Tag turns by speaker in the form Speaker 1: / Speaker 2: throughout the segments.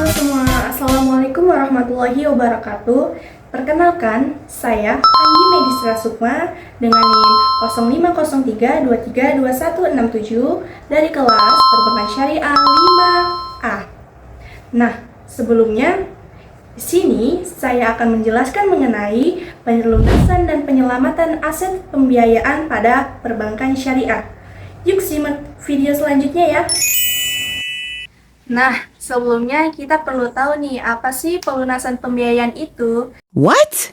Speaker 1: semua, Assalamualaikum warahmatullahi wabarakatuh. Perkenalkan, saya Anggi Medisra Sukma dengan NIM 0503232167 dari kelas Perbankan Syariah 5A. Nah, sebelumnya di sini saya akan menjelaskan mengenai pelunasan dan penyelamatan aset pembiayaan pada perbankan syariah. Yuk simak video selanjutnya ya. Nah, sebelumnya kita perlu tahu nih, apa sih pelunasan pembiayaan itu?
Speaker 2: What?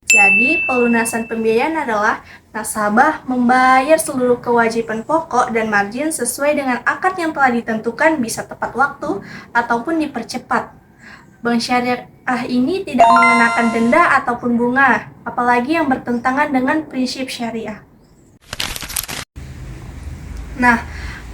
Speaker 1: Jadi, pelunasan pembiayaan adalah nasabah membayar seluruh kewajiban pokok dan margin sesuai dengan akad yang telah ditentukan, bisa tepat waktu ataupun dipercepat. Bank syariah ini tidak mengenakan denda ataupun bunga, apalagi yang bertentangan dengan prinsip syariah. Nah,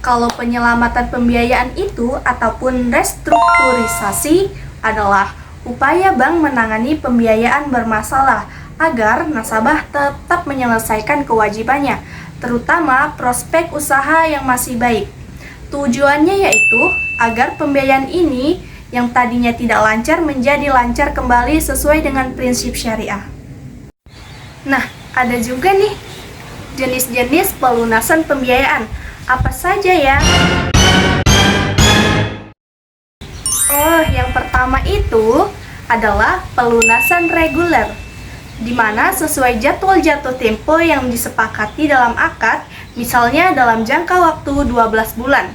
Speaker 1: kalau penyelamatan pembiayaan itu ataupun restrukturisasi adalah upaya bank menangani pembiayaan bermasalah agar nasabah tetap menyelesaikan kewajibannya, terutama prospek usaha yang masih baik. Tujuannya yaitu agar pembiayaan ini yang tadinya tidak lancar menjadi lancar kembali sesuai dengan prinsip syariah. Nah, ada juga nih jenis-jenis pelunasan pembiayaan. Apa saja ya? Oh, yang pertama itu adalah pelunasan reguler, di mana sesuai jadwal jatuh tempo yang disepakati dalam akad, misalnya dalam jangka waktu 12 bulan.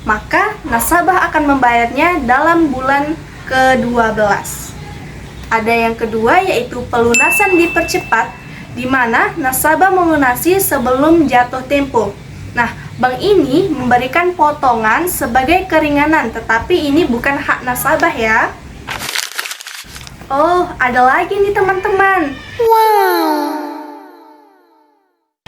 Speaker 1: Maka nasabah akan membayarnya dalam bulan ke-12. Ada yang kedua yaitu pelunasan dipercepat, di mana nasabah melunasi sebelum jatuh tempo. Nah, bank ini memberikan potongan sebagai keringanan, tetapi ini bukan hak nasabah ya. Oh, ada lagi nih teman-teman.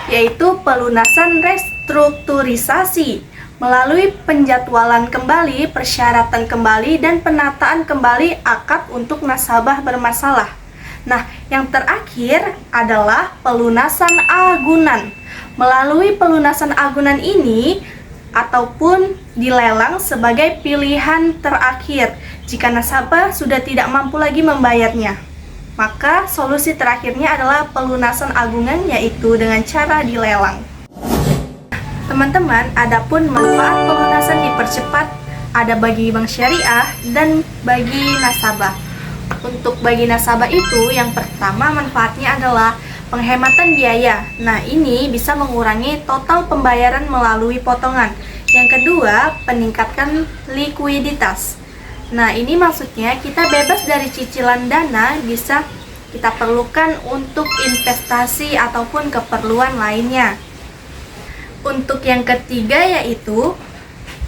Speaker 1: Yaitu pelunasan restrukturisasi melalui penjadwalan kembali, persyaratan kembali, dan penataan kembali akad untuk nasabah bermasalah. Nah, yang terakhir adalah pelunasan agunan. Melalui pelunasan agunan ini ataupun dilelang sebagai pilihan terakhir jika nasabah sudah tidak mampu lagi membayarnya. Maka solusi terakhirnya adalah pelunasan agunan, yaitu dengan cara dilelang. Teman-teman, adapun manfaat pelunasan dipercepat ada bagi bank syariah dan bagi nasabah. Untuk bagi nasabah itu, yang pertama manfaatnya adalah penghematan biaya. Nah, ini bisa mengurangi total pembayaran melalui potongan. Yang kedua, peningkatkan likuiditas. Nah, ini maksudnya kita bebas dari cicilan dana, bisa kita perlukan untuk investasi ataupun keperluan lainnya. Untuk yang ketiga yaitu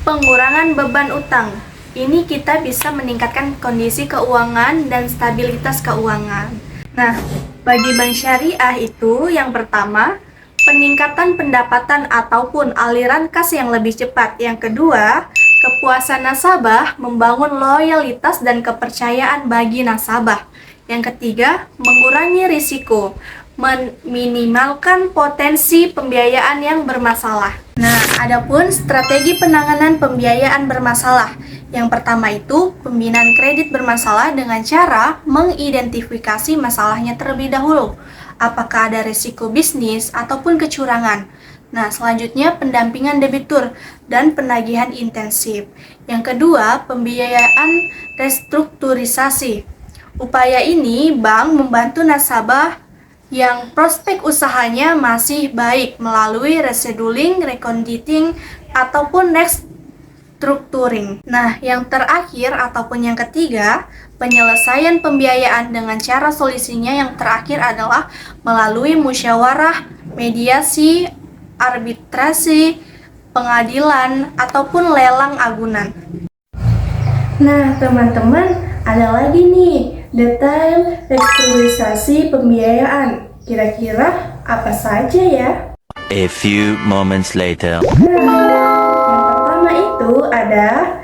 Speaker 1: pengurangan beban utang. Ini kita bisa meningkatkan kondisi keuangan dan stabilitas keuangan. Nah, bagi bank syariah itu yang pertama, peningkatan pendapatan ataupun aliran kas yang lebih cepat. Yang kedua, kepuasan nasabah membangun loyalitas dan kepercayaan bagi nasabah. Yang ketiga, mengurangi risiko, meminimalkan potensi pembiayaan yang bermasalah. Nah, adapun strategi penanganan pembiayaan bermasalah. Yang pertama itu pembinaan kredit bermasalah dengan cara mengidentifikasi masalahnya terlebih dahulu. Apakah ada risiko bisnis ataupun kecurangan. Nah, selanjutnya pendampingan debitur dan penagihan intensif. Yang kedua, pembiayaan restrukturisasi. Upaya ini bank membantu nasabah yang prospek usahanya masih baik melalui rescheduling, reconditing, ataupun restructuring. Nah, yang terakhir ataupun yang ketiga, penyelesaian pembiayaan dengan cara solusinya yang terakhir adalah melalui musyawarah, mediasi, arbitrasi, pengadilan, ataupun lelang agunan. Nah, teman-teman, ada lagi nih detail restrukturisasi pembiayaan. Kira-kira apa saja ya?
Speaker 2: A few moments later.
Speaker 1: Nah, yang pertama itu ada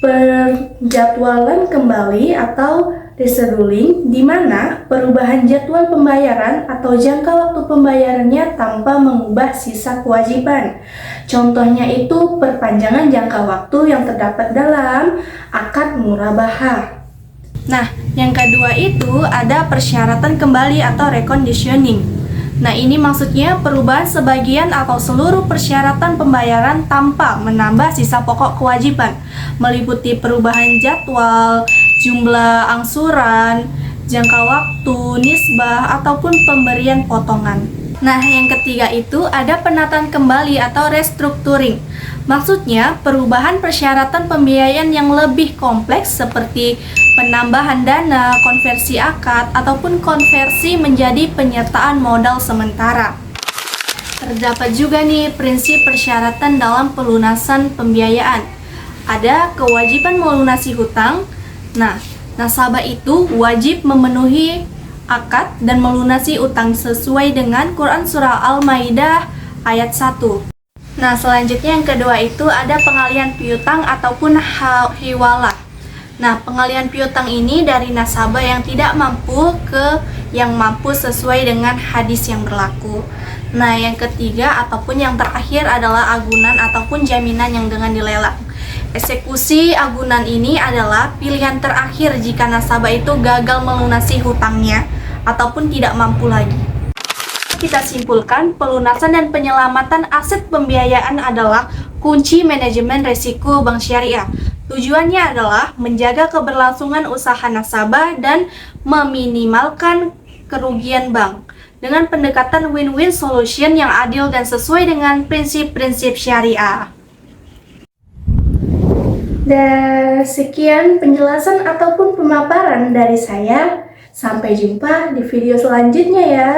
Speaker 1: penjadwalan kembali atau rescheduling, di mana perubahan jadwal pembayaran atau jangka waktu pembayarannya tanpa mengubah sisa kewajiban. Contohnya itu perpanjangan jangka waktu yang terdapat dalam akad murabahah. Nah, yang kedua itu ada persyaratan kembali atau reconditioning. Nah, ini maksudnya perubahan sebagian atau seluruh persyaratan pembayaran tanpa menambah sisa pokok kewajiban, meliputi perubahan jadwal, jumlah angsuran, jangka waktu, nisbah, ataupun pemberian potongan. Nah, yang ketiga itu ada penataan kembali atau restructuring. Maksudnya, perubahan persyaratan pembiayaan yang lebih kompleks seperti penambahan dana, konversi akad, ataupun konversi menjadi penyertaan modal sementara. Terdapat juga nih prinsip persyaratan dalam pelunasan pembiayaan. Ada kewajiban melunasi hutang. Nah, nasabah itu wajib memenuhi akad dan melunasi utang sesuai dengan Quran Surah Al-Maidah ayat 1. Nah, selanjutnya yang kedua itu ada pengalihan piutang ataupun hiwalah. Nah, pengalihan piutang ini dari nasabah yang tidak mampu ke yang mampu sesuai dengan hadis yang berlaku. Nah, yang ketiga ataupun yang terakhir adalah agunan ataupun jaminan yang dengan dilelang. Eksekusi agunan ini adalah pilihan terakhir jika nasabah itu gagal melunasi hutangnya ataupun tidak mampu lagi. Kita simpulkan, pelunasan dan penyelamatan aset pembiayaan adalah kunci manajemen risiko bank syariah. Tujuannya adalah menjaga keberlangsungan usaha nasabah dan meminimalkan kerugian bank dengan pendekatan win-win solution yang adil dan sesuai dengan prinsip-prinsip syariah. Dan sekian penjelasan ataupun pemaparan dari saya. Sampai jumpa di video selanjutnya ya.